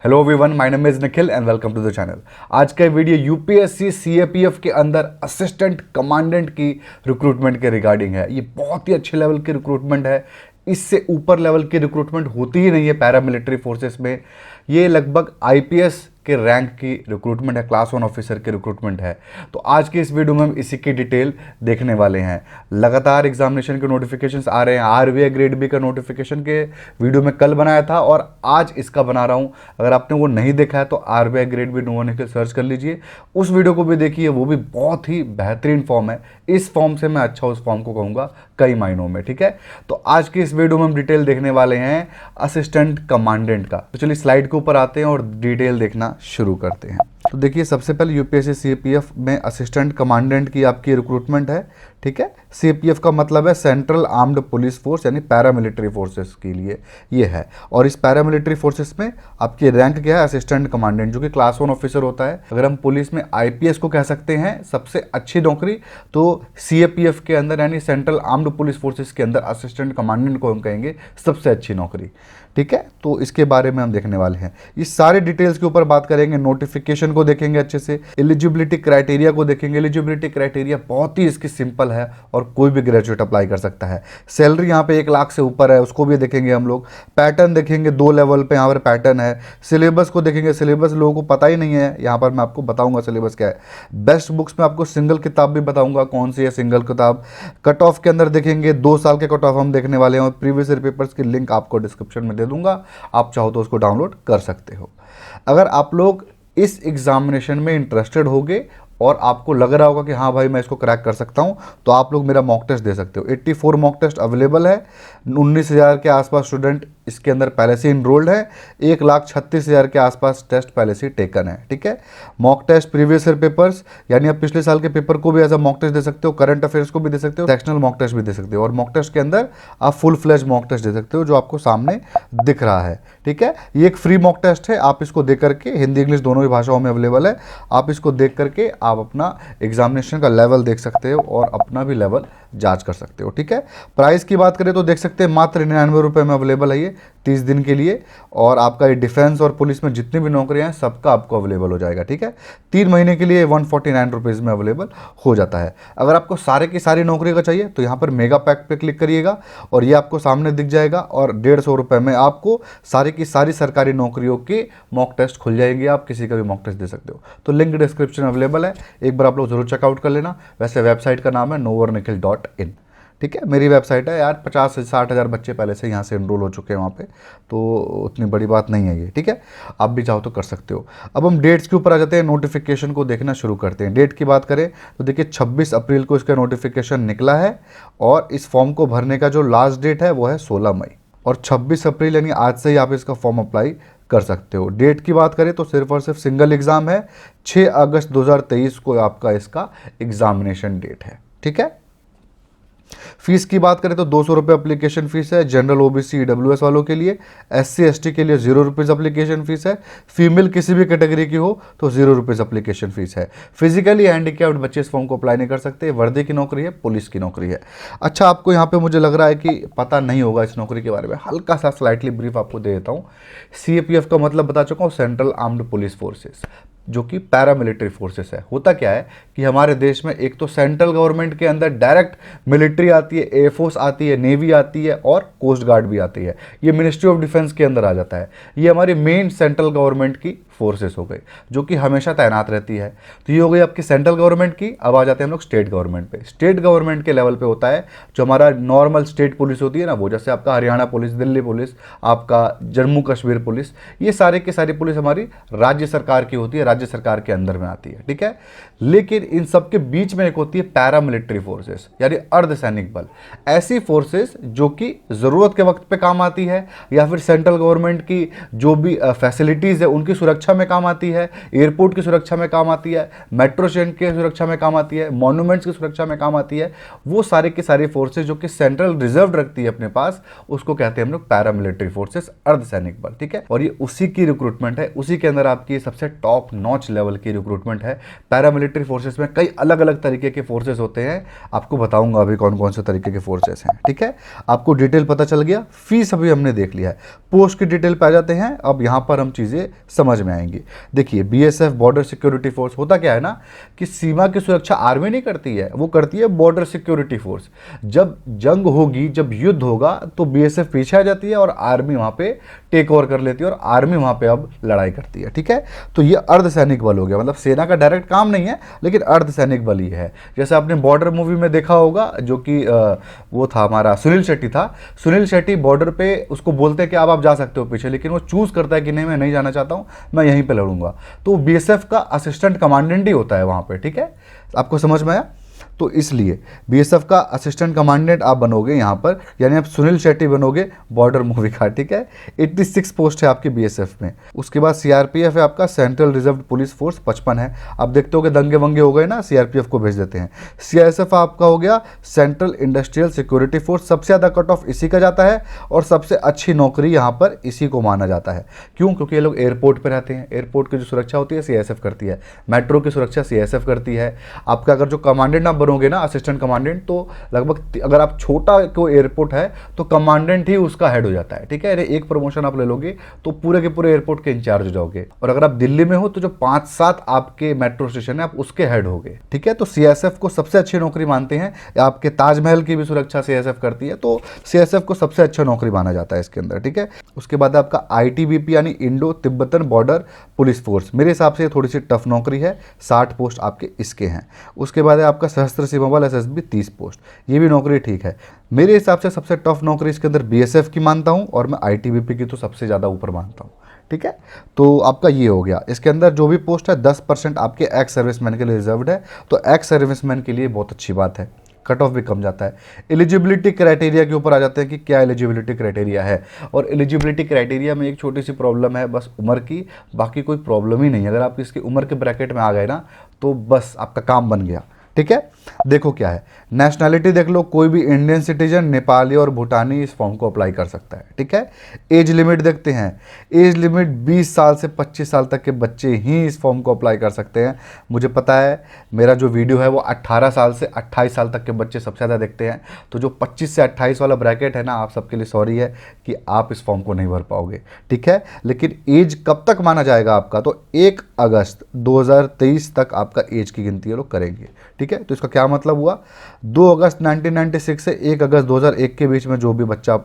Hello everyone, my name is Nikhil and welcome to the channel. आज का video UPSC CAPF के अंदर assistant commandant की रिक्रूटमेंट के रिगार्डिंग है। ये बहुत ही अच्छे लेवल की रिक्रूटमेंट है। इससे ऊपर लेवल की रिक्रूटमेंट होती ही नहीं है पैरामिलिट्री फोर्सेस में। ये लगभग आईपीएस के रैंक की रिक्रूटमेंट है, क्लास 1 ऑफिसर की रिक्रूटमेंट है। तो आज के इस वीडियो में हम इसी की डिटेल देखने वाले हैं। लगातार एग्जामिनेशन के नोटिफिकेशंस आ रहे हैं। आरबीआई ग्रेड बी का नोटिफिकेशन के वीडियो में कल बनाया था और आज इसका बना रहा हूं। अगर आपने वो नहीं देखा है तो RBI grade B no Nikhil search कर लीजिए, उस वीडियो को भी देखिए। वो भी बहुत ही बेहतरीन फॉर्म है। इस फॉर्म से मैं अच्छा उस फॉर्म को कहूँगा कई मायनों में। ठीक है, तो आज की इस वीडियो में हम डिटेल देखने वाले हैं असिस्टेंट कमांडेंट का। तो चलिए स्लाइड के ऊपर आते हैं और डिटेल देखना शुरू करते हैं। तो देखिए, सबसे पहले यूपीएससी सीपीएफ में असिस्टेंट कमांडेंट की आपकी रिक्रूटमेंट है। ठीक है, सीपीएफ का मतलब है सेंट्रल आर्म्ड पुलिस फोर्स, यानी पैरामिलिट्री फोर्सेस के लिए ये है। और इस पैरामिलिट्री फोर्सेस में आपकी रैंक क्या है? असिस्टेंट कमांडेंट, जो कि क्लास 1 ऑफिसर होता है। अगर हम पुलिस में आईपीएस को कह सकते हैं सबसे अच्छी नौकरी, तो सीएपीएफ के अंदर यानी सेंट्रल आर्म्ड पुलिस फोर्सेस के अंदर असिस्टेंट कमांडेंट को हम कहेंगे सबसे अच्छी नौकरी। ठीक है, तो इसके बारे में हम देखने वाले हैं। ये सारे डिटेल्स के ऊपर बात करेंगे, नोटिफिकेशन को देखेंगे अच्छे से, एलिजिबिलिटी क्राइटेरिया को देखेंगे। एलिजिबिलिटी क्राइटेरिया बहुत ही इसकी सिंपल है और कोई भी ग्रेजुएट अप्लाई कर सकता है। सैलरी यहाँ पे 1 लाख से ऊपर है, उसको भी देखेंगे हम लोग। पैटर्न देखेंगे, 2 लेवल पे यहाँ पर पैटर्न है। सिलेबस को देखेंगे, सिलेबस लोगों को पता ही नहीं है, यहाँ पर मैं आपको बताऊंगा सिलेबस क्या है। बेस्ट बुक्स में आपको सिंगल किताब भी बताऊंगा कौन सी है सिंगल किताब। कट ऑफ के अंदर देखेंगे, 2 साल के कट ऑफ हम देखने वाले हैं और प्रीवियस ईयर पेपर्स की लिंक आपको डिस्क्रिप्शन में दे दूंगा, आप चाहो तो उसको डाउनलोड कर सकते हो। अगर आप लोग इस एग्जामिनेशन में इंटरेस्टेड होगे और आपको लग रहा होगा कि हाँ भाई मैं इसको क्रैक कर सकता हूँ, तो आप लोग मेरा मॉक टेस्ट दे सकते हो। 84 मॉक टेस्ट अवेलेबल है। 19,000 के आसपास स्टूडेंट इसके अंदर पहले से इनरोल्ड है। 1,36,000 के आसपास टेस्ट पहले से टेकन है। ठीक है, mock test previous year papers, यानी आप पिछले साल के पेपर को भी एज अ मॉक टेस्ट दे सकते हो, करंट अफेयर्स को भी दे सकते हो, सेक्शनल मॉक टेस्ट भी दे सकते हो। और मॉक टेस्ट के अंदर आप फुल फ्लैश मॉक टेस्ट दे सकते हो, जो आपको सामने दिख रहा है। ठीक है, ये एक फ्री मॉक टेस्ट है, आप इसको देख करके, हिंदी इंग्लिश दोनों ही भाषाओं में अवेलेबल है, आप इसको देख करके आप अपना एग्जामिनेशन का लेवल देख सकते हो और अपना भी लेवल जांच कर सकते हो। ठीक है, प्राइस की बात करें तो देख सकते हैं मात्र 99 रुपये में अवेलेबल है ये 30 दिन के लिए। और आपका ये डिफेंस और पुलिस में जितनी भी नौकरियां हैं सबका आपको अवेलेबल हो जाएगा। ठीक है, 3 महीने के लिए 149 रुपीज़ में अवेलेबल हो जाता है। अगर आपको सारे की सारी नौकरी का चाहिए तो यहाँ पर मेगा पैक पे क्लिक करिएगा और ये आपको सामने दिख जाएगा और 150 रुपये में आपको सारी की सारी सरकारी नौकरियों के मॉक टेस्ट खुल जाएंगे। आप किसी का भी मॉक टेस्ट दे सकते हो। तो लिंक डिस्क्रिप्शन अवेलेबल है, एक बार आप लोग जरूर चेकआउट कर लेना। वैसे वेबसाइट का नाम है novornikhil.in। ठीक है, मेरी वेबसाइट है यार। 50 से 60 हज़ार बच्चे पहले से यहाँ से एनरोल हो चुके हैं वहाँ पे, तो उतनी बड़ी बात नहीं है ये। ठीक है, आप भी चाहो तो कर सकते हो। अब हम डेट्स के ऊपर आ जाते हैं, नोटिफिकेशन को देखना शुरू करते हैं। डेट की बात करें तो देखिए 26 अप्रैल को इसका नोटिफिकेशन निकला है और इस फॉर्म को भरने का जो लास्ट डेट है वो है 16 मई। और 26 अप्रैल यानी आज से ही आप इसका फॉर्म अप्लाई कर सकते हो। डेट की बात करें तो सिर्फ और सिर्फ सिंगल एग्ज़ाम है, 6 अगस्त 2023 को आपका इसका एग्जामिनेशन डेट है। ठीक है, फीस की बात करें तो 200 रुपये अप्लीकेशन फीस है जनरल ओबीसी ईडब्ल्यूएस वालों के लिए। एससी एसटी के लिए 0 रुपीज़ अप्लीकेशन फीस है। फीमेल किसी भी कैटेगरी की हो तो 0 रुपीज़ अप्लीकेशन फीस है। फिजिकली हैंडीकैप्ड बच्चे इस फॉर्म को अप्लाई नहीं कर सकते। वर्दी की नौकरी है, पुलिस की नौकरी है। अच्छा, आपको यहाँ पे मुझे लग रहा है कि पता नहीं होगा इस नौकरी के बारे में, हल्का सा स्लाइटली ब्रीफ आपको दे देता हूँ। सीएपीएफ का मतलब बता चुका हूँ, सेंट्रल आर्म्ड पुलिस फोर्सेस, जो कि पैरामिलिट्री फोर्सेस है। होता क्या है कि हमारे देश में एक तो सेंट्रल गवर्नमेंट के अंदर डायरेक्ट मिलिट्री आती है, एयरफोर्स आती है, नेवी आती है और कोस्ट गार्ड भी आती है। ये मिनिस्ट्री ऑफ डिफेंस के अंदर आ जाता है। ये हमारी मेन सेंट्रल गवर्नमेंट की फोर्सेस हो गई, जो कि हमेशा तैनात रहती है। तो ये हो गई आपकी सेंट्रल गवर्नमेंट की। अब आ जाते हैं हम लोग स्टेट गवर्नमेंट पे। स्टेट गवर्नमेंट के लेवल पे होता है जो हमारा नॉर्मल स्टेट पुलिस होती है ना, वो जैसे आपका हरियाणा पुलिस, दिल्ली पुलिस, आपका जम्मू कश्मीर पुलिस, ये सारे की सारी पुलिस हमारी राज्य सरकार की होती है, राज्य सरकार के अंदर में आती है। ठीक है, लेकिन इन सब के बीच में एक होती है पैरामिलिट्री फोर्सेस, यानी अर्धसैनिक बल। ऐसी फोर्सेस जो कि ज़रूरत के वक्त पे काम आती है या फिर सेंट्रल गवर्नमेंट की जो भी फैसिलिटीज़ है उनकी सुरक्षा सुरक्षा में काम आती है, एयरपोर्ट की सुरक्षा में काम आती है, मेट्रो स्टेशन की सुरक्षा में काम आती है, मॉन्यूमेंट्स की सुरक्षा में काम आती है। वो सारे के सारे फोर्सेज जो कि सेंट्रल रिजर्व रखती है अपने पास, उसको कहते हैं हम लोग पैरामिलिट्री फोर्सेस, अर्धसैनिक बल। ठीक है, और ये उसी की रिक्रूटमेंट है, उसी के अंदर आपकी सबसे टॉप नॉच लेवल की रिक्रूटमेंट है। पैरामिलिट्री फोर्सेस में कई अलग अलग तरीके के फोर्सेस होते हैं, आपको बताऊंगा अभी कौन कौन से तरीके के फोर्सेस हैं। ठीक है, आपको डिटेल पता चल गया, फीस अभी हमने देख लिया है, पोस्ट की डिटेल पे आ जाते हैं। अब यहाँ पर हम चीज़ें समझ में आएंगी। देखिए, बीएसएफ बॉर्डर सिक्योरिटी फोर्स, होता क्या है ना कि सीमा की सुरक्षा आर्मी नहीं करती है, वो करती है बॉर्डर सिक्योरिटी फोर्स। जब जंग होगी, जब युद्ध होगा, तो बीएसएफ पीछे आ जाती है और आर्मी वहाँ पे टेक ओवर कर लेती है और आर्मी वहाँ पे अब लड़ाई करती है। ठीक है, तो ये अर्धसैनिक बल हो गया, मतलब सेना का डायरेक्ट काम नहीं है, लेकिन अर्धसैनिक बल ही है। जैसे आपने बॉर्डर मूवी में देखा होगा, जो कि वो था हमारा सुनील शेट्टी था। सुनील शेट्टी बॉर्डर पे उसको बोलते हैं कि आप जा सकते हो पीछे, लेकिन वो चूज करता है कि नहीं, मैं नहीं जाना चाहता हूँ, मैं यहीं पे लड़ूंगा। तो बीएसएफ का असिस्टेंट कमांडेंट ही होता है वहाँ पे। ठीक है, आपको समझ में आया? तो इसलिए बीएसएफ का असिस्टेंट कमांडेंट आप बनोगे यहाँ पर, यानी आप सुनील शेट्टी बनोगे बॉर्डर मूवी का। ठीक है, 86 पोस्ट है आपकी बीएसएफ में। उसके बाद सीआरपीएफ है आपका, सेंट्रल रिजर्व पुलिस फोर्स, 55 है। आप देखते हो कि दंगे वंगे हो गए ना, सीआरपीएफ को भेज देते हैं। सीआईएसएफ आपका हो गया सेंट्रल इंडस्ट्रियल सिक्योरिटी फोर्स, सबसे ज़्यादा कट ऑफ इसी का जाता है और सबसे अच्छी नौकरी यहाँ पर इसी को माना जाता है। क्यों? क्योंकि ये लोग एयरपोर्ट पर रहते हैं, एयरपोर्ट की जो सुरक्षा होती है सीआईएसएफ करती है, मेट्रो की सुरक्षा सीआईएसएफ करती है। आपका अगर जो कमांडेंट आप बनोगे ना, असिस्टेंट कमांडेंट, तो लगभग अगर आप छोटा को एयरपोर्ट है तो कमांडेंट ही उसका हेड हो जाता है। ठीक है, एक प्रमोशन आप ले लोगे तो पूरे के पूरे एयरपोर्ट के इंचार्ज हो जाओगे। और अगर आप दिल्ली में हो तो जो 5-7 आपके मेट्रो स्टेशन है, आप उसके हेड होगे। ठीक है, तो सीएसएफ को सबसे अच्छी नौकरी मानते हैं। आपके ताजमहल की भी सुरक्षा सीएसएफ करती है, तो सीएसएफ को सबसे अच्छा नौकरी माना जाता है इसके अंदर। ठीक है, उसके बाद आपका आईटीबीपी यानी Indo Tibetan border police force, मेरे हिसाब से थोड़ी सी टफ नौकरी है, 60 पोस्ट आपके इसके हैं। उसके बाद है आपका सशस्त्र सीमा बल एसएसबी, 30 पोस्ट, ये भी नौकरी ठीक है। मेरे हिसाब से सबसे टफ नौकरी इसके अंदर बीएसएफ की मानता हूं, और मैं आईटीबीपी की तो सबसे ज़्यादा ऊपर मानता हूं। ठीक है, तो आपका ये हो गया। इसके अंदर जो भी पोस्ट है 10% आपके एक्स सर्विसमैन के लिए रिजर्व्ड है, तो एक्स सर्विसमैन के लिए बहुत अच्छी बात है, कट ऑफ भी कम जाता है। एलिजिबिलिटी क्राइटेरिया के ऊपर आ जाते हैं कि क्या एलिजिबिलिटी क्राइटेरिया है, और एलिजिबिलिटी क्राइटेरिया में एक छोटी सी प्रॉब्लम है बस उम्र की, बाकी कोई प्रॉब्लम ही नहीं है। अगर आप इसकी उम्र के ब्रैकेट में आ गए ना, तो बस आपका काम बन गया। ठीक है, देखो क्या है, नेशनैलिटी देख लो, कोई भी इंडियन सिटीजन, नेपाली और भूटानी इस फॉर्म को अप्लाई कर सकता है। ठीक है, एज लिमिट देखते हैं, एज लिमिट 20 साल से 25 साल तक के बच्चे ही इस फॉर्म को अप्लाई कर सकते हैं। मुझे पता है मेरा जो वीडियो है वो 18 साल से 28 साल तक के बच्चे सबसे ज़्यादा देखते हैं, तो जो 25 से 28 वाला ब्रैकेट है ना, आप सबके लिए सॉरी है कि आप इस फॉर्म को नहीं भर पाओगे। ठीक है, लेकिन एज कब तक माना जाएगा आपका, तो 1 अगस्त 2023 तक आपका एज की गिनती ये लोग करेंगे। ठीक है, तो इसका क्या मतलब हुआ, 2 अगस्त 1996 से 1 अगस्त 2001 के बीच में जो भी बच्चा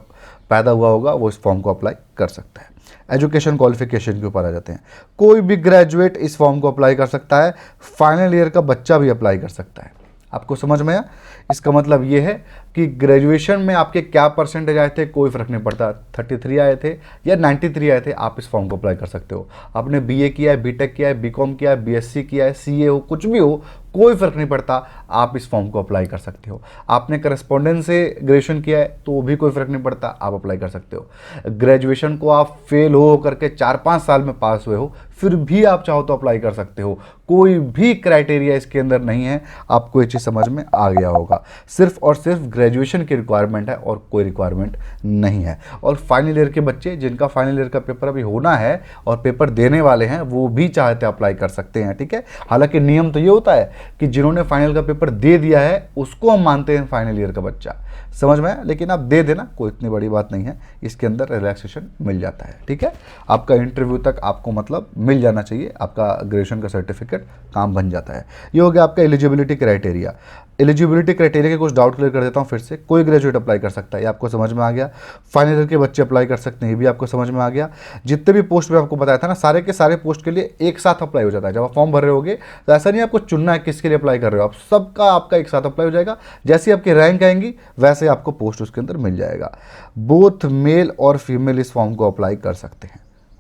पैदा हुआ होगा वो इस फॉर्म को अप्लाई कर सकता है। एजुकेशन क्वालिफिकेशन के ऊपर आ जाते हैं, कोई भी ग्रेजुएट इस फॉर्म को अप्लाई कर सकता है, फाइनल ईयर का बच्चा भी अप्लाई कर सकता है। आपको समझ में आया? इसका मतलब ये है कि ग्रेजुएशन में आपके क्या परसेंटेज आए थे कोई फ़र्क नहीं पड़ता, 33 आए थे या 93 आए थे, आप इस फॉर्म को अप्लाई कर सकते हो। आपने बीए किया है, बीटेक किया है, बीकॉम किया है, बीएससी किया है, सीए हो, कुछ भी हो, कोई फ़र्क नहीं पड़ता, आप इस फॉर्म को अप्लाई कर सकते हो। आपने करस्पॉन्डेंस से ग्रेजुएशन किया है तो भी कोई फ़र्क नहीं पड़ता, आप अप्लाई कर सकते हो। ग्रेजुएशन को आप फेल हो करके 4-5 साल में पास हुए हो, फिर भी आप चाहो तो अप्लाई कर सकते हो, कोई भी क्राइटेरिया इसके अंदर नहीं है। आपको ये चीज़ समझ में आ गया होगा, सिर्फ और सिर्फ ग्रेजुएशन की रिक्वायरमेंट है और कोई रिक्वायरमेंट नहीं है। और फाइनल ईयर के बच्चे जिनका फाइनल ईयर का पेपर अभी होना है और पेपर देने वाले हैं, वो भी चाहते अप्लाई कर सकते हैं। ठीक है, हालांकि नियम तो ये होता है कि जिन्होंने फाइनल का पेपर दे दिया है उसको हम मानते हैं फाइनल ईयर का बच्चा, समझ में आया? लेकिन आप दे देना, कोई इतनी बड़ी बात नहीं है, इसके अंदर रिलैक्सेशन मिल जाता है। ठीक है, आपका इंटरव्यू तक आपको मतलब मिल जाना चाहिए, आपका ग्रेजुएशन का सर्टिफिकेट काम बन जाता है। ये हो गया आपका एलिजिबिलिटी क्राइटेरिया। एलिजिबिलिटी क्राइटेरिया के कुछ डाउट क्लियर कर देता हूँ फिर से। कोई ग्रेजुएट अप्लाई कर सकता है, ये आपको समझ में आ गया। फाइनल ईयर के बच्चे अप्लाई कर सकते हैं, ये भी आपको समझ में आ गया। जितने भी पोस्ट में आपको बताया था ना, सारे के सारे पोस्ट के लिए एक साथ अप्लाई हो जाता है। जब आप फॉर्म भर रहे होगे तो ऐसा नहीं आपको चुनना है किसके लिए अप्लाई कर रहे हो, आप सबका आपका एक साथ अप्लाई हो जाएगा। जैसे आपकी रैंक आएंगी वैसे आपको पोस्ट उसके अंदर मिल जाएगा। बोथ मेल और फीमेल इस फॉर्म को अप्लाई कर सकते हैं।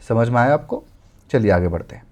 समझ में आया आपको? चलिए आगे बढ़ते हैं।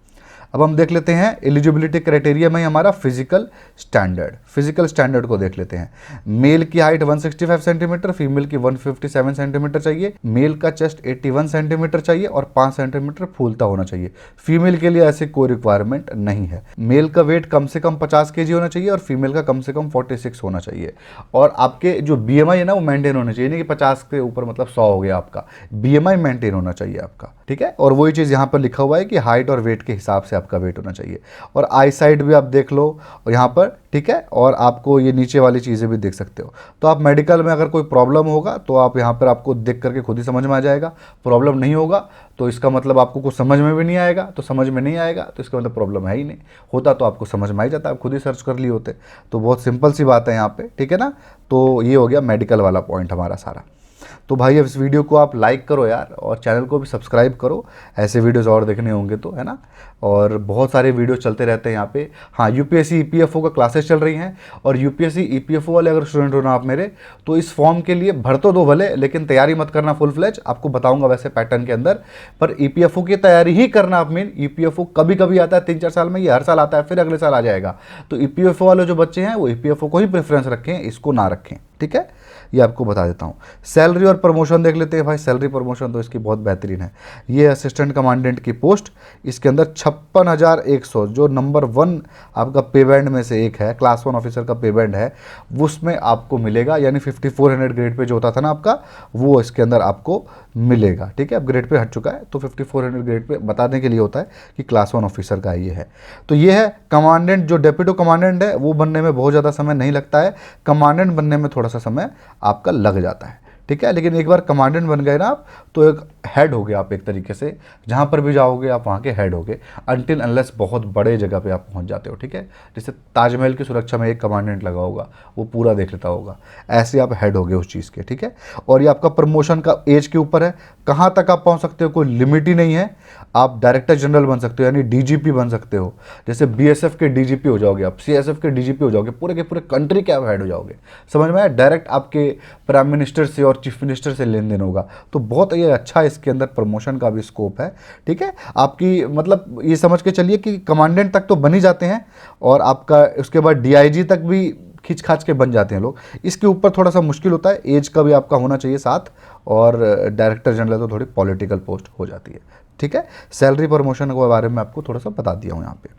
अब हम देख लेते हैं एलिजिबिलिटी क्राइटेरिया में हमारा फिजिकल स्टैंडर्ड को देख लेते हैं। मेल की हाइट 165 सेंटीमीटर, फीमेल की 157 सेंटीमीटर चाहिए, मेल का चेस्ट 81 सेंटीमीटर चाहिए और 5 सेंटीमीटर फूलता होना चाहिए। फीमेल के लिए ऐसे कोई रिक्वायरमेंट नहीं है। मेल का वेट कम से कम 50 kg होना चाहिए और फीमेल का कम से कम 46 होना चाहिए। और आपके जो BMI है ना वो मेंटेन होना चाहिए, नहीं कि 50 के ऊपर मतलब 100 हो गया आपका, BMI मेंटेन होना चाहिए आपका, ठीक है। और वही चीज़ यहाँ पर लिखा हुआ है कि हाइट और वेट के हिसाब से आपका वेट होना चाहिए। और आई साइड भी आप देख लो और यहाँ पर, ठीक है। और आपको ये नीचे वाली चीज़ें भी देख सकते हो। तो आप मेडिकल में अगर कोई प्रॉब्लम होगा तो आप यहाँ पर आपको देख करके खुद ही समझ में आ जाएगा। प्रॉब्लम नहीं होगा तो इसका मतलब आपको कुछ समझ में भी नहीं आएगा, तो समझ में नहीं आएगा तो इसका मतलब प्रॉब्लम है ही नहीं। होता तो आपको समझ में आ ही जाता, आप खुद ही सर्च कर लिए होते। तो बहुत सिंपल सी बात है यहाँ पे, ठीक है ना। तो ये हो गया मेडिकल वाला पॉइंट हमारा सारा। तो भाई अब इस वीडियो को आप लाइक करो यार, और चैनल को भी सब्सक्राइब करो, ऐसे वीडियोस और देखने होंगे तो, है ना। और बहुत सारे वीडियो चलते रहते हैं यहाँ पे। हाँ, यूपीएससी ईपीएफओ का क्लासेस चल रही हैं, और यूपीएससी ईपीएफओ वाले अगर स्टूडेंट हो ना आप मेरे, तो इस फॉर्म के लिए भर तो दो भले, लेकिन तैयारी मत करना फुल फ्लेज। आपको बताऊंगा वैसे पैटर्न के अंदर, पर ईपीएफओ की तैयारी ही करना आप मेन। ईपीएफओ कभी कभी आता है 3-4 साल में, ये हर साल आता है, फिर अगले साल आ जाएगा। तो ईपीएफओ वाले जो बच्चे हैं वो ईपीएफओ को ही प्रेफरेंस रखें, इसको ना रखें, ठीक है। ये आपको बता देता हूँ। सैलरी और प्रमोशन देख लेते हैं भाई। सैलरी प्रमोशन तो इसकी बहुत बेहतरीन है। ये असिस्टेंट कमांडेंट की पोस्ट, इसके अंदर 56,100 जो नंबर 1 आपका पे बैंड में से एक है, क्लास 1 ऑफिसर का पे बैंड है, उसमें आपको मिलेगा। यानी 5400 ग्रेड पे जो होता था ना आपका, वो इसके अंदर आपको मिलेगा, ठीक है। अब ग्रेड पे हट चुका है, तो 5400 ग्रेड पे बताने के लिए होता है कि क्लास 1 ऑफिसर का ये है। तो ये है कमांडेंट। जो डेप्यूटी कमांडेंट है वो बनने में बहुत ज़्यादा समय नहीं लगता है, कमांडेंट बनने में थोड़ा सा समय आपका लग जाता है, ठीक है। लेकिन एक बार कमांडेंट बन गए ना आप, तो एक हेड हो गए आप एक तरीके से। जहाँ पर भी जाओगे आप वहाँ के हेड हो गए, अनटिल अनलेस बहुत बड़े जगह पे आप पहुँच जाते हो, ठीक है। जैसे ताजमहल की सुरक्षा में एक कमांडेंट लगा होगा, वो पूरा देख लेता होगा, ऐसे आप हेड हो गए उस चीज़ के, ठीक है। और ये आपका प्रमोशन का एज के ऊपर है, कहाँ तक आप पहुँच सकते हो, कोई लिमिट ही नहीं है। आप डायरेक्टर जनरल बन सकते हो, यानी डीजीपी बन सकते हो। जैसे बीएसएफ के डीजीपी हो जाओगे आप, सीएसएफ के डीजीपी हो जाओगे, पूरे के पूरे कंट्री के आप हेड हो जाओगे। समझ में आया? डायरेक्ट आपके प्राइम मिनिस्टर से और चीफ मिनिस्टर से लेन देन होगा। तो बहुत ये अच्छा इसके अंदर प्रमोशन का भी स्कोप है, ठीक है। आपकी मतलब ये समझ के चलिए कि कमांडेंट तक तो बन ही जाते हैं, और आपका उसके बाद डीआईजी तक भी खींच खाच के बन जाते हैं लोग। इसके ऊपर थोड़ा सा मुश्किल होता है, एज का भी आपका होना चाहिए साथ, और डायरेक्टर जनरल तो थोड़ी पॉलिटिकल पोस्ट हो जाती है, ठीक है। सैलरी प्रमोशन के बारे में आपको थोड़ा सा बता दिया हूँ यहाँ पे।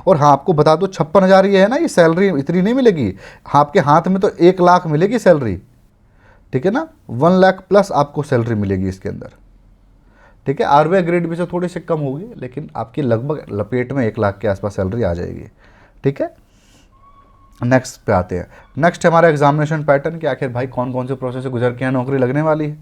और हाँ, आपको बता दो 56,000 ये है ना, ये सैलरी इतनी नहीं मिलेगी। हाँ, आपके हाथ में तो 1 लाख मिलेगी सैलरी, ठीक है ना। 1 लाख प्लस आपको सैलरी मिलेगी इसके अंदर, ठीक है। आरबीआई ग्रेड भी से थोड़ी सी कम होगी, लेकिन आपकी लगभग लपेट में 1 लाख के आसपास सैलरी आ जाएगी, ठीक है। नेक्स्ट पे आते हैं। नेक्स्ट हमारा एग्जामिनेशन पैटर्न, कि आखिर भाई कौन कौन से प्रोसेस से गुजर के यहाँ नौकरी लगने वाली है।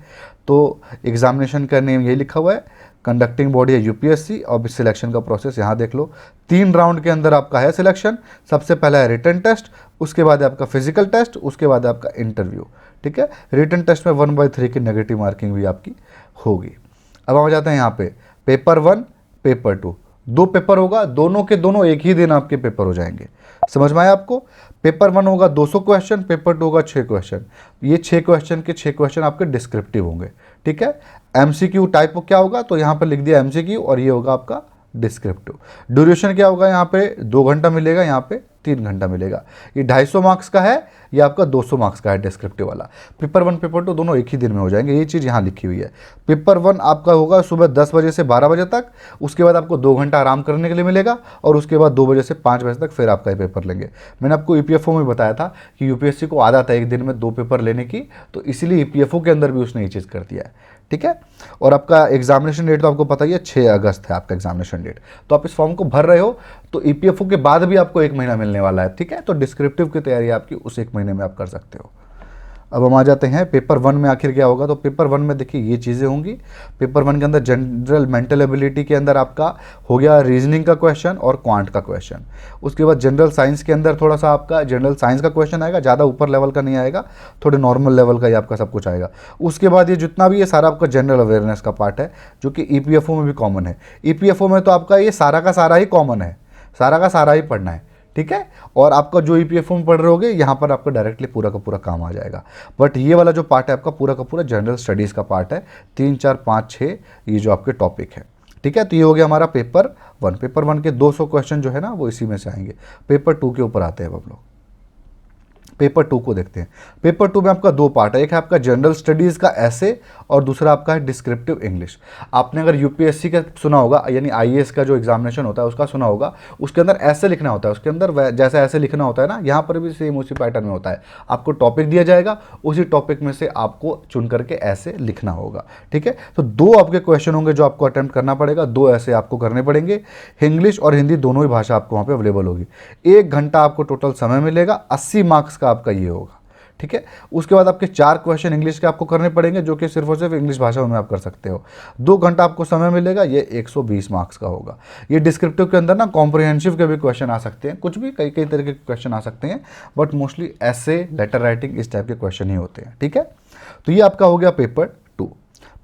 तो एग्जामिनेशन का नेम यही लिखा हुआ है, कंडक्टिंग बॉडी है यूपीएससी। और सिलेक्शन का प्रोसेस यहाँ देख लो, 3 राउंड के अंदर आपका है सिलेक्शन। सबसे पहला है रिटन टेस्ट, उसके बाद है आपका फिजिकल टेस्ट, उसके बाद है आपका इंटरव्यू, ठीक है। रिटन टेस्ट में 1/3 की नेगेटिव मार्किंग भी आपकी होगी। अब हम आ जाते हैं यहाँ पे पेपर 1 पेपर 2, 2 पेपर होगा, दोनों के दोनों एक ही दिन आपके पेपर हो जाएंगे। समझ में आया आपको? पेपर 1 होगा 200 क्वेश्चन, पेपर 2 होगा 6 क्वेश्चन। ये 6 क्वेश्चन के 6 क्वेश्चन आपके डिस्क्रिप्टिव होंगे, ठीक है। एमसीक्यू टाइप क्या होगा, तो यहाँ पर लिख दिया एमसीक्यू, और ये होगा आपका डिस्क्रिप्टिव। ड्यूरेशन क्या होगा, यहाँ पे 2 घंटा मिलेगा, यहाँ पे 3 घंटा मिलेगा। ये 250 मार्क्स का है, ये आपका 200 मार्क्स का है डिस्क्रिप्टिव वाला। पेपर 1 पेपर 2 दोनों एक ही दिन में हो जाएंगे, ये चीज़ यहाँ लिखी हुई है। पेपर 1 आपका होगा सुबह 10 बजे से 12 बजे तक, उसके बाद आपको 2 घंटा आराम करने के लिए मिलेगा, और उसके बाद 2 बजे से 5 बजे तक फिर आपका ये पेपर लेंगे। मैंने आपको ईपीएफओ में बताया था कि यूपीएससी को आदत है एक दिन में 2 पेपर लेने की, तो इसीलिए ईपीएफओ के अंदर भी उसने ये चीज़ कर दिया है, ठीक है। और आपका एग्जामिनेशन डेट तो आपको पता ही है, 6 अगस्त है आपका एग्जामिनेशन डेट। तो आप इस फॉर्म को भर रहे हो, तो ईपीएफओ के बाद भी आपको 1 महीना मिलने वाला है, ठीक है। तो डिस्क्रिप्टिव की तैयारी आपकी उस 1 महीने में आप कर सकते हो। अब हम आ जाते हैं पेपर 1 में आखिर क्या होगा। तो पेपर 1 में देखिए ये चीज़ें होंगी। पेपर 1 के अंदर जनरल मेंटल एबिलिटी के अंदर आपका हो गया रीजनिंग का क्वेश्चन और क्वांट का क्वेश्चन। उसके बाद जनरल साइंस के अंदर थोड़ा सा आपका जनरल साइंस का क्वेश्चन आएगा, ज़्यादा ऊपर लेवल का नहीं आएगा, थोड़े नॉर्मल लेवल का ही आपका सब कुछ आएगा। उसके बाद ये जितना भी ये सारा आपका जनरल अवेयरनेस का पार्ट है, जो कि ईपीएफओ में भी कॉमन है। ईपीएफओ में तो आपका ये सारा का सारा ही कॉमन है, सारा का सारा ही पढ़ना है, ठीक है। और आपका जो ईपीएफओ में पढ़ रहे होगे, यहाँ पर आपका डायरेक्टली पूरा का पूरा काम आ जाएगा। बट ये वाला जो पार्ट है आपका पूरा का पूरा जनरल स्टडीज़ का पार्ट है। 3, 4, 5, 6 ये जो आपके टॉपिक है। ठीक है, तो ये हो गया हमारा पेपर 1। पेपर 1 के 200 क्वेश्चन जो है ना वो इसी में से आएंगे। पेपर 2 के ऊपर आते हैं अब हम लोग। पेपर 2 को देखते हैं। पेपर 2 में आपका 2 पार्ट है, एक है आपका जनरल स्टडीज़ का ऐसे और दूसरा आपका है डिस्क्रिप्टिव इंग्लिश। आपने अगर यूपीएससी का सुना होगा, यानी आईएएस का जो एग्जामिनेशन होता है उसका सुना होगा, उसके अंदर ऐसे लिखना होता है, उसके अंदर जैसा ऐसे लिखना होता है ना, यहाँ पर भी सेम उसी पैटर्न में होता है। आपको टॉपिक दिया जाएगा, उसी टॉपिक में से आपको चुन करके ऐसे लिखना होगा। ठीक है, तो 2 आपके क्वेश्चन होंगे जो आपको अटेम्प्ट करना पड़ेगा, 2 ऐसे आपको करने पड़ेंगे। इंग्लिश और हिंदी दोनों ही भाषा आपको वहाँ पे अवेलेबल होगी। 1 घंटा आपको टोटल समय मिलेगा, 80 मार्क्स का आपका ये होगा। ठीक है, उसके बाद आपके 4 क्वेश्चन इंग्लिश के आपको करने पड़ेंगे, जो कि सिर्फ और सिर्फ इंग्लिश भाषा में आप कर सकते हो। 2 घंटा आपको समय मिलेगा, ये 120 मार्क्स का होगा। ये डिस्क्रिप्टिव के अंदर ना कॉम्प्रिहेंसिव के भी क्वेश्चन आ सकते हैं, कुछ भी कई कई तरह के क्वेश्चन आ सकते हैं, बट मोस्टली ऐसे लेटर राइटिंग इस टाइप के क्वेश्चन ही होते हैं। ठीक है, तो ये आपका हो गया पेपर 2।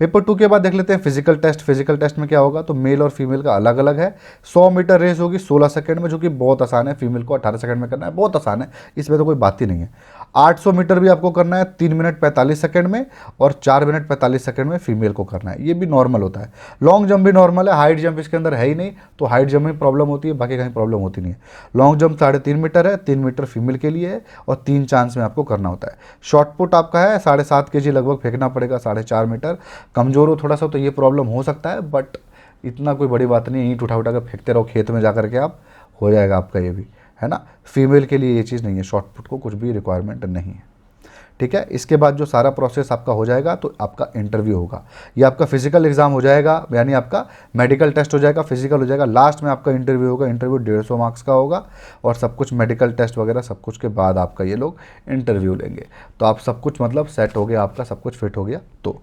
पेपर 2 के बाद देख लेते हैं फिजिकल टेस्ट। फिजिकल टेस्ट में क्या होगा, तो मेल और फीमेल का अलग अलग है। 100 मीटर रेस होगी 16 सेकंड में, जो कि बहुत आसान है। फीमेल को 18 सेकंड में करना है, बहुत आसान है, इसमें तो कोई बात ही नहीं है। 800 मीटर भी आपको करना है 3 मिनट 45 सेकंड में, और 4 मिनट 45 सेकंड में फीमेल को करना है, ये भी नॉर्मल होता है। लॉन्ग जंप भी नॉर्मल है, हाइट जंप इसके अंदर है ही नहीं, तो हाइट जंप में प्रॉब्लम होती है, बाकी कहीं प्रॉब्लम होती नहीं है। लॉन्ग जंप 3.5 मीटर है, 3 मीटर फीमेल के लिए है, और 3 चांस में आपको करना होता है। शॉर्ट पुट आपका है 7.5 kg लगभग फेंकना पड़ेगा, 4.5 मीटर। कमजोर हो थोड़ा सा तो ये प्रॉब्लम हो सकता है, बट इतना कोई बड़ी बात नहीं है, ईंट उठा उठा कर फेंकते रहो खेत में जाकर के, आप हो जाएगा आपका ये भी, है ना। फीमेल के लिए ये चीज़ नहीं है, शॉर्ट पुट को कुछ भी रिक्वायरमेंट नहीं है। ठीक है, इसके बाद जो सारा प्रोसेस आपका हो जाएगा तो आपका इंटरव्यू होगा। ये आपका फिजिकल एग्जाम हो जाएगा, यानी आपका मेडिकल टेस्ट हो जाएगा, फिजिकल हो जाएगा, लास्ट में आपका इंटरव्यू होगा। इंटरव्यू 150 मार्क्स का होगा, और सब कुछ मेडिकल टेस्ट वगैरह सब कुछ के बाद आपका ये लोग इंटरव्यू लेंगे। तो आप सब कुछ मतलब सेट हो गया, आपका सब कुछ फिट हो गया तो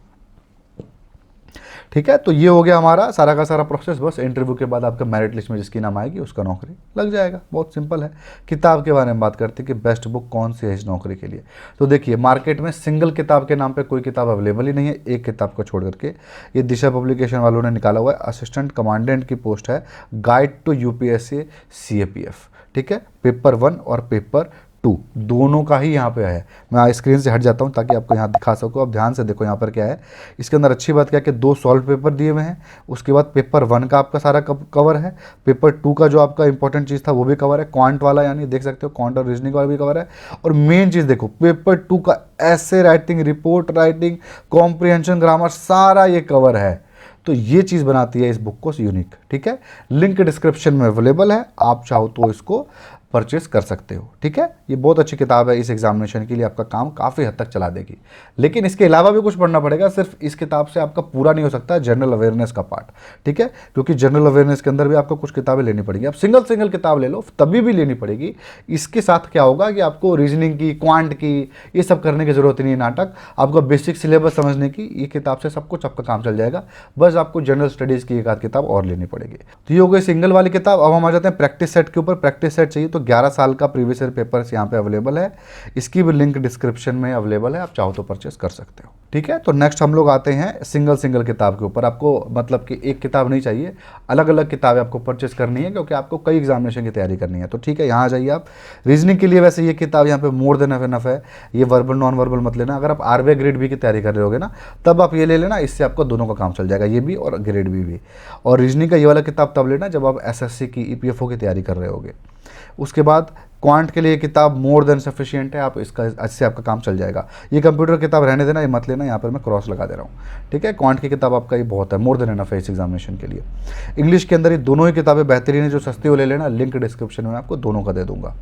ठीक है। तो ये हो गया हमारा सारा का सारा प्रोसेस। बस इंटरव्यू के बाद आपका मेरिट लिस्ट में जिसकी नाम आएगी उसका नौकरी लग जाएगा, बहुत सिंपल है। किताब के बारे में बात करते हैं कि बेस्ट बुक कौन सी है इस नौकरी के लिए। तो देखिए, मार्केट में सिंगल किताब के नाम पे कोई किताब अवेलेबल ही नहीं है, एक किताब को छोड़ करके। ये दिशा पब्लिकेशन वालों ने निकाला हुआ है, असिस्टेंट कमांडेंट की पोस्ट है, गाइड टू यूपीएससी सीएपीएफ। ठीक है, पेपर 1 और पेपर 2 दोनों का ही यहाँ पे है। मैं स्क्रीन से हट जाता हूँ ताकि आपको यहाँ दिखा सकूँ। अब ध्यान से देखो यहाँ पर क्या है। इसके अंदर अच्छी बात क्या है कि 2 सॉल्व पेपर दिए हुए हैं। उसके बाद पेपर 1 का आपका सारा कवर है। पेपर 2 का जो आपका इंपॉर्टेंट चीज़ था वो भी कवर है, क्वांट वाला, यानी देख सकते हो क्वांट और रीजनिंग वाला भी कवर है। और मेन चीज़ देखो, पेपर 2 का ऐसे writing, report writing, comprehension, grammar, सारा ये कवर है। तो ये चीज़ बनाती है इस बुक को यूनिक। ठीक है, लिंक डिस्क्रिप्शन में अवेलेबल है, आप चाहो तो इसको परचेस कर सकते हो। ठीक है, ये बहुत अच्छी किताब है, इस एग्जामिनेशन के लिए आपका काम काफ़ी हद तक चला देगी। लेकिन इसके अलावा भी कुछ पढ़ना पड़ेगा, सिर्फ इस किताब से आपका पूरा नहीं हो सकता जनरल अवेयरनेस का पार्ट। ठीक है, क्योंकि जनरल अवेयरनेस के अंदर भी आपको कुछ किताबें लेनी पड़ेगी। आप सिंगल सिंगल किताब ले लो तभी भी लेनी पड़ेगी। इसके साथ क्या होगा कि आपको रीजनिंग की, क्वांट की, ये सब करने की जरूरत नहीं है, नाटक। आपको बेसिक सिलेबस समझने की ये किताब से सब कुछ आपका काम चल जाएगा। बस आपको जनरल स्टडीज़ की एक आध किताब और लेनी पड़ेगी। तो ये हो गई सिंगल वाली किताब। अब हम आ जाते हैं प्रैक्टिस सेट के ऊपर। प्रैक्टिस सेट चाहिए तो 11 साल का प्रीवियस ईयर पेपर्स यहाँ पे अवेलेबल है, इसकी भी लिंक डिस्क्रिप्शन में अवेलेबल है, आप चाहो तो परचेस कर सकते हो। ठीक है, तो नेक्स्ट हम लोग आते हैं सिंगल सिंगल किताब के ऊपर। आपको मतलब कि एक किताब नहीं चाहिए, अलग अलग किताबें आपको परचेस करनी है, क्योंकि आपको कई एग्जामिनेशन की तैयारी करनी है। तो ठीक है, यहाँ आ जाइए आप। रीजनिंग के लिए वैसे ये किताब यहाँ पे मोर देन एनफ है, ये वर्बल नॉन वर्बल मत लेना। अगर आप आरबीआई ग्रेड बी की तैयारी कर रहे होगे ना, तब आप ये ले लेना, इससे आपको दोनों का काम चल जाएगा, ये भी और ग्रेड बी भी। और रीजनिंग का ये वाला किताब तब लेना जब आप एसएससी की ईपीएफओ की तैयारी कर रहे होगे। उसके बाद क्वांट के लिए किताब मोर देन सफिशिएंट है, आप इसका अच्छे आपका काम चल जाएगा। ये कंप्यूटर किताब रहने देना, ये मत लेना, यहाँ पर मैं क्रॉस लगा दे रहा हूँ। ठीक है, क्वांट की किताब आपका ये बहुत है, मोर देन एनफ है इस एग्जामिनेशन के लिए। इंग्लिश के अंदर ये दोनों ही किताबें बेहतरीन है, जो सस्ती हो ले लेना, लिंक डिस्क्रिप्शन में आपको दोनों का दे दूंगा।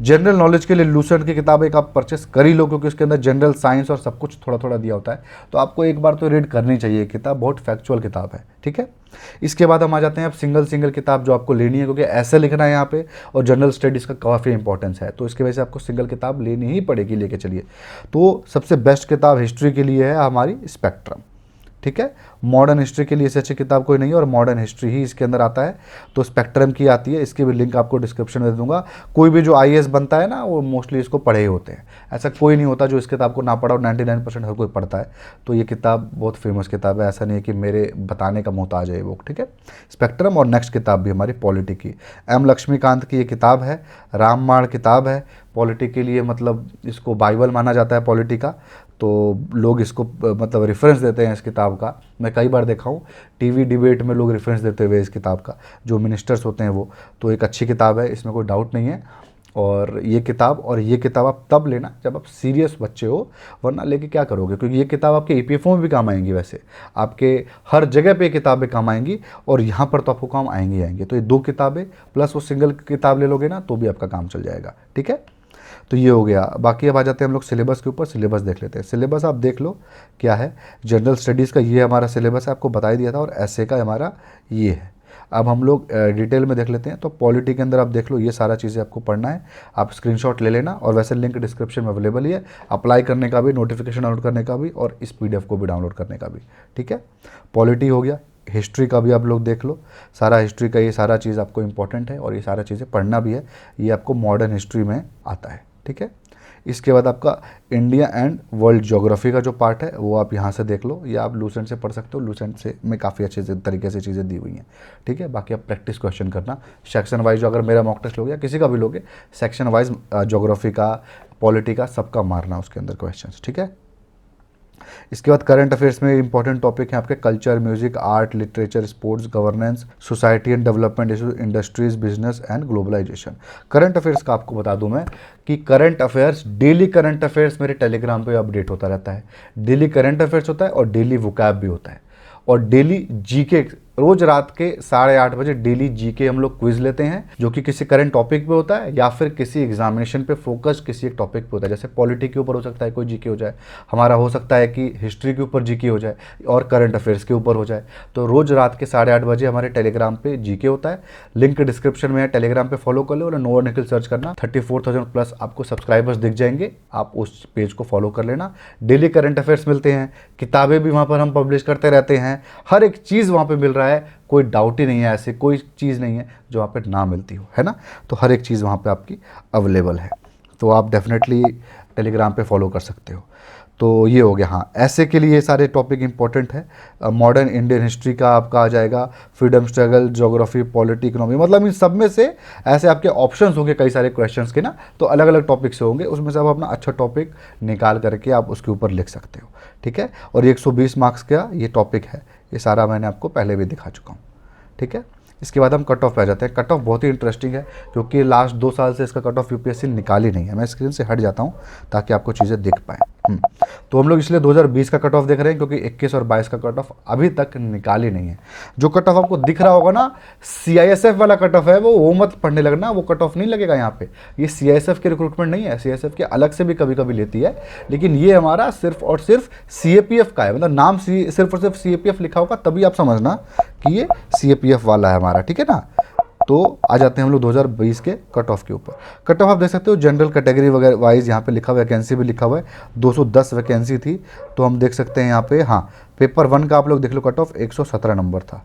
जनरल नॉलेज के लिए लूसेंट की किताब एक आप परचेस कर ही लो, क्योंकि उसके अंदर जनरल साइंस और सब कुछ थोड़ा थोड़ा दिया होता है, तो आपको एक बार तो रीड करनी चाहिए। किताब बहुत फैक्चुअल किताब है। ठीक है, इसके बाद हम आ जाते हैं अब सिंगल सिंगल किताब जो आपको लेनी है, क्योंकि ऐसे लिखना है यहाँ पे, और जनरल स्टडीज़ का काफ़ी इंपॉर्टेंस है, तो इसकी वजह से आपको सिंगल किताब लेनी ही पड़ेगी, लेके चलिए। तो सबसे बेस्ट किताब हिस्ट्री के लिए है हमारी स्पेक्ट्रम। ठीक है, मॉडर्न हिस्ट्री के लिए इससे अच्छी किताब कोई नहीं है, और मॉडर्न हिस्ट्री ही इसके अंदर आता है, तो स्पेक्ट्रम की आती है। इसकी भी लिंक आपको डिस्क्रिप्शन में दे दूंगा। कोई भी जो आईएएस बनता है ना, वो मोस्टली इसको पढ़े ही होते हैं, ऐसा कोई नहीं होता जो इस किताब को ना पढ़ा, और 99% हर कोई पढ़ता है। तो ये किताब बहुत फेमस किताब है, ऐसा नहीं है कि मेरे बताने का मोहताज है ये बुक। ठीक है, स्पेक्ट्रम। और नेक्स्ट किताब भी हमारी पॉलिटी की, एम लक्ष्मीकांत की ये किताब है, रामबाण किताब है, पॉलिटी के लिए मतलब इसको बाइबल माना जाता है पॉलिटी का। तो लोग इसको मतलब रेफरेंस देते हैं इस किताब का। मैं कई बार देखा हूँ टीवी डिबेट में लोग रेफरेंस देते हुए इस किताब का, जो मिनिस्टर्स होते हैं वो। तो एक अच्छी किताब है, इसमें कोई डाउट नहीं है। और ये किताब आप तब लेना जब आप सीरियस बच्चे हो, वरना लेके क्या करोगे, क्योंकि ये किताब आपके ईपीएफओ में भी काम आएंगी, वैसे आपके हर जगह पे किताबें काम आएंगी, और यहाँ पर तो आपको काम आएंगी ही आएंगी। तो ये 2 किताबें प्लस वो सिंगल किताब ले लोगे ना, तो भी आपका काम चल जाएगा। ठीक है, तो ये हो गया। बाकी अब आ जाते हैं हम लोग सिलेबस के ऊपर। सिलेबस देख लेते हैं। सिलेबस आप देख लो क्या है। जनरल स्टडीज़ का ये हमारा सिलेबस है, आपको बता ही दिया था, और एसए का हमारा ये है। अब हम लोग डिटेल में देख लेते हैं। तो पॉलिटी के अंदर आप देख लो, ये सारा चीज़ें आपको पढ़ना है, आप स्क्रीनशॉट ले लेना, और वैसे लिंक डिस्क्रिप्शन में अवेलेबल ही है, अप्लाई करने का भी, नोटिफिकेशन डाउनलोड करने का भी, और इस पीडीएफ को भी डाउनलोड करने का भी। ठीक है, पॉलिटी हो गया। हिस्ट्री का भी आप लोग देख लो, सारा हिस्ट्री का ये सारा चीज़ आपको इंपॉर्टेंट है, और ये सारा चीज़ें पढ़ना भी है, ये आपको मॉडर्न हिस्ट्री में आता है। ठीक है, इसके बाद आपका इंडिया एंड वर्ल्ड ज्योग्राफी का जो पार्ट है वो आप यहाँ से देख लो, या आप लूसेंट से पढ़ सकते हो। लूसेंट से में काफ़ी अच्छे तरीके से चीज़ें दी हुई हैं। ठीक है, बाकी आप प्रैक्टिस क्वेश्चन करना सेक्शन वाइज। जो अगर मेरा मॉक टेस्ट हो गया, किसी का भी लोगे, सेक्शन वाइज ज्योग्राफी का, पॉलिटी का, सबका मारना उसके अंदर क्वेश्चन। ठीक है, इसके बाद करंट अफेयर्स में इंपॉर्टेंट टॉपिक है आपके culture, music, art, literature, sports, governance, society and development issues, industries, business and globalisation. Current affairs का आपको बता दूं मैं कि current affairs, daily current affairs मेरे टेलीग्राम पे अपडेट होता रहता है। डेली करंट अफेयर्स होता है, और डेली वोकैब भी होता है, और डेली जीके। रोज रात के 8:30 बजे डेली जीके हम लोग क्विज लेते हैं, जो कि किसी करंट टॉपिक पे होता है, या फिर किसी एग्जामिनेशन पे फोकस किसी एक टॉपिक पे होता है। जैसे पॉलिटी के ऊपर हो सकता है कोई जीके हो जाए हमारा, हो सकता है कि हिस्ट्री के ऊपर जीके हो जाए, और करंट अफेयर्स के ऊपर हो जाए। तो रोज रात के 8:30 बजे हमारे टेलीग्राम पे जीके होता है। लिंक डिस्क्रिप्शन में है, टेलीग्राम पे फॉलो कर लो, और नो निखिल सर्च करना। 34,000 प्लस आपको सब्सक्राइबर्स दिख जाएंगे, आप उस पेज को फॉलो कर लेना। डेली करंट अफेयर्स मिलते हैं, किताबें भी वहाँ पर हम पब्लिश करते रहते हैं, हर एक चीज़ वहाँ पर मिल रहा है। कोई डाउट ही नहीं है, ऐसे कोई चीज़ नहीं है जो वहाँ पे ना मिलती हो, है ना। तो हर एक चीज़ वहाँ पे आपकी अवेलेबल है, तो आप डेफिनेटली टेलीग्राम पे फॉलो कर सकते हो। तो ये हो गया। हाँ, ऐसे के लिए ये सारे टॉपिक इंपॉर्टेंट है। मॉडर्न इंडियन हिस्ट्री का आपका आ जाएगा, freedom struggle, geography, polity, economy, मतलब इन सब में से ऐसे आपके ऑप्शंस होंगे कई सारे क्वेश्चंस के ना, तो अलग अलग टॉपिक से होंगे, उसमें से आप अपना अच्छा टॉपिक निकाल करके आप उसके ऊपर लिख सकते हो। ठीक है, और 120 मार्क्स का ये टॉपिक है, ये सारा मैंने आपको पहले भी दिखा चुका हूँ। ठीक है, इसके बाद हम कट ऑफ पे आ जाते हैं। कट ऑफ बहुत ही इंटरेस्टिंग है, क्योंकि लास्ट 2 साल से इसका कट ऑफ यूपीएससी निकाली नहीं है। मैं स्क्रीन से हट जाता हूँ ताकि आपको चीज़ें दिख पाएँ। तो हम लोग इसलिए 2020 का कट ऑफ देख रहे हैं, क्योंकि 21 और 22 का कट ऑफ अभी तक निकाली नहीं है। जो कट ऑफ आपको दिख रहा होगा ना, सीआईएसएफ वाला कट ऑफ है, वो मत पढ़ने लगना, वो कट ऑफ नहीं लगेगा यहाँ पे। ये सीआईएसएफ की रिक्रूटमेंट नहीं है, सीआईएसएफ के अलग से भी कभी कभी लेती है, लेकिन ये हमारा सिर्फ और सिर्फ सीएपीएफ का है। मतलब नाम सिर्फ और सिर्फ सीएपीएफ लिखा होगा, तभी आप समझना कि ये सीएपीएफ वाला है हमारा। ठीक है ना। तो आ जाते हैं हम लोग 2020 के कट ऑफ के ऊपर। कट ऑफ आप देख सकते हो, जनरल कैटेगरी वगैरह वाइज यहाँ पे लिखा हुआ, वैकेंसी भी लिखा हुआ है, 210 वैकेंसी थी। तो हम देख सकते हैं यहाँ पे, हाँ, पेपर 1 का आप लोग देख लो, कट ऑफ 117 नंबर था,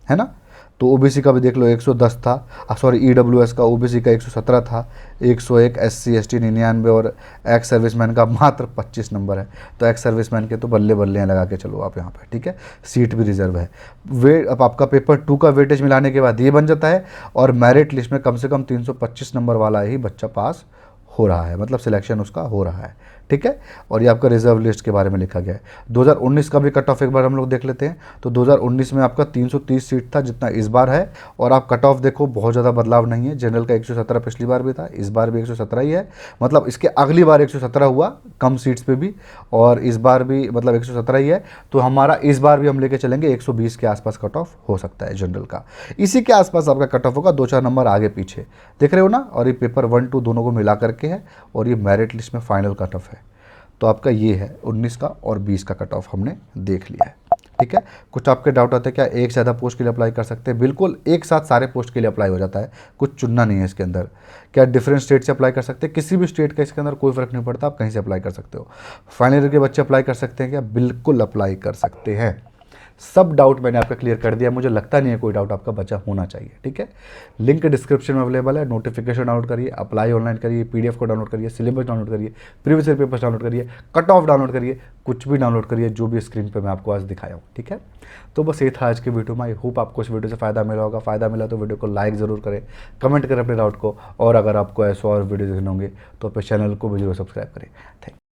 है ना। तो ओबीसी का भी देख लो 110 था, सॉरी ईडब्ल्यूएस का, ओबीसी का 117 था, 101 एससी एसटी 99, और एक्स सर्विसमैन का मात्र 25 नंबर है। तो एक्स सर्विसमैन के तो बल्ले बल्ले हैं, लगा के चलो आप यहाँ पे। ठीक है, सीट भी रिजर्व है। अब आपका पेपर 2 का वेटेज मिलाने के बाद ये बन जाता है, और मेरिट लिस्ट में कम से कम 325 नंबर वाला ही बच्चा पास हो रहा है, मतलब सिलेक्शन उसका हो रहा है। ठीक है, और ये आपका रिजर्व लिस्ट के बारे में लिखा गया है। 2019 का भी कट ऑफ एक बार हम लोग देख लेते हैं। तो 2019 में आपका 330 सीट था, जितना इस बार है। और आप कट ऑफ देखो, बहुत ज़्यादा बदलाव नहीं है। जनरल का 117 पिछली बार भी था, इस बार भी 117 ही है। मतलब इसके अगली बार 117 हुआ, कम सीट्स पे भी, और इस बार भी मतलब 117 ही है। तो हमारा इस बार भी हम लेके चलेंगे 120 के आसपास कट ऑफ हो सकता है जनरल का। इसी के आसपास आपका कट ऑफ होगा, 2-4 नंबर आगे पीछे, देख रहे हो ना। और ये पेपर 1-2 दोनों को मिला करके है, और ये मेरिट लिस्ट में फाइनल कट ऑफ है। तो आपका ये है 19 का और 20 का कट ऑफ हमने देख लिया है। ठीक है, कुछ आपके डाउट आते हैं क्या एक से ज़्यादा पोस्ट के लिए अप्लाई कर सकते हैं? बिल्कुल, एक साथ सारे पोस्ट के लिए अप्लाई हो जाता है, कुछ चुनना नहीं है इसके अंदर। क्या डिफरेंट स्टेट से अप्लाई कर सकते हैं? किसी भी स्टेट का इसके अंदर कोई फ़र्क नहीं पड़ता, आप कहीं से अप्लाई कर सकते हो। फाइनल ईयर के बच्चे अप्लाई कर सकते हैं क्या? बिल्कुल अप्लाई कर सकते हैं। सब डाउट मैंने आपका क्लियर कर दिया, मुझे लगता नहीं है कोई डाउट आपका बचा होना चाहिए। ठीक है, लिंक डिस्क्रिप्शन में अवेलेबल है। नोटिफिकेशन डाउनलोड करिए, अप्लाई ऑनलाइन करिए, पीडीएफ को डाउनलोड करिए, सिलेबस डाउनलोड करिए, प्रीवियस ईयर पेपर्स डाउनलोड करिए, कट ऑफ डाउनलोड करिए, कुछ भी डाउनलोड करिए जो भी स्क्रीन पर मैं आपको आज दिखाया हूँ। ठीक है, तो बस ये था आज की वीडियो में। आई होप आपको इस वीडियो से फ़ायदा मिला होगा। फ़ायदा मिला तो वीडियो को लाइक ज़रूर करें, कमेंट करें अपने डाउट को, और अगर आपको ऐसे और वीडियो देखने होंगे तो अपने चैनल को भी जरूर सब्सक्राइब करें। Thank you.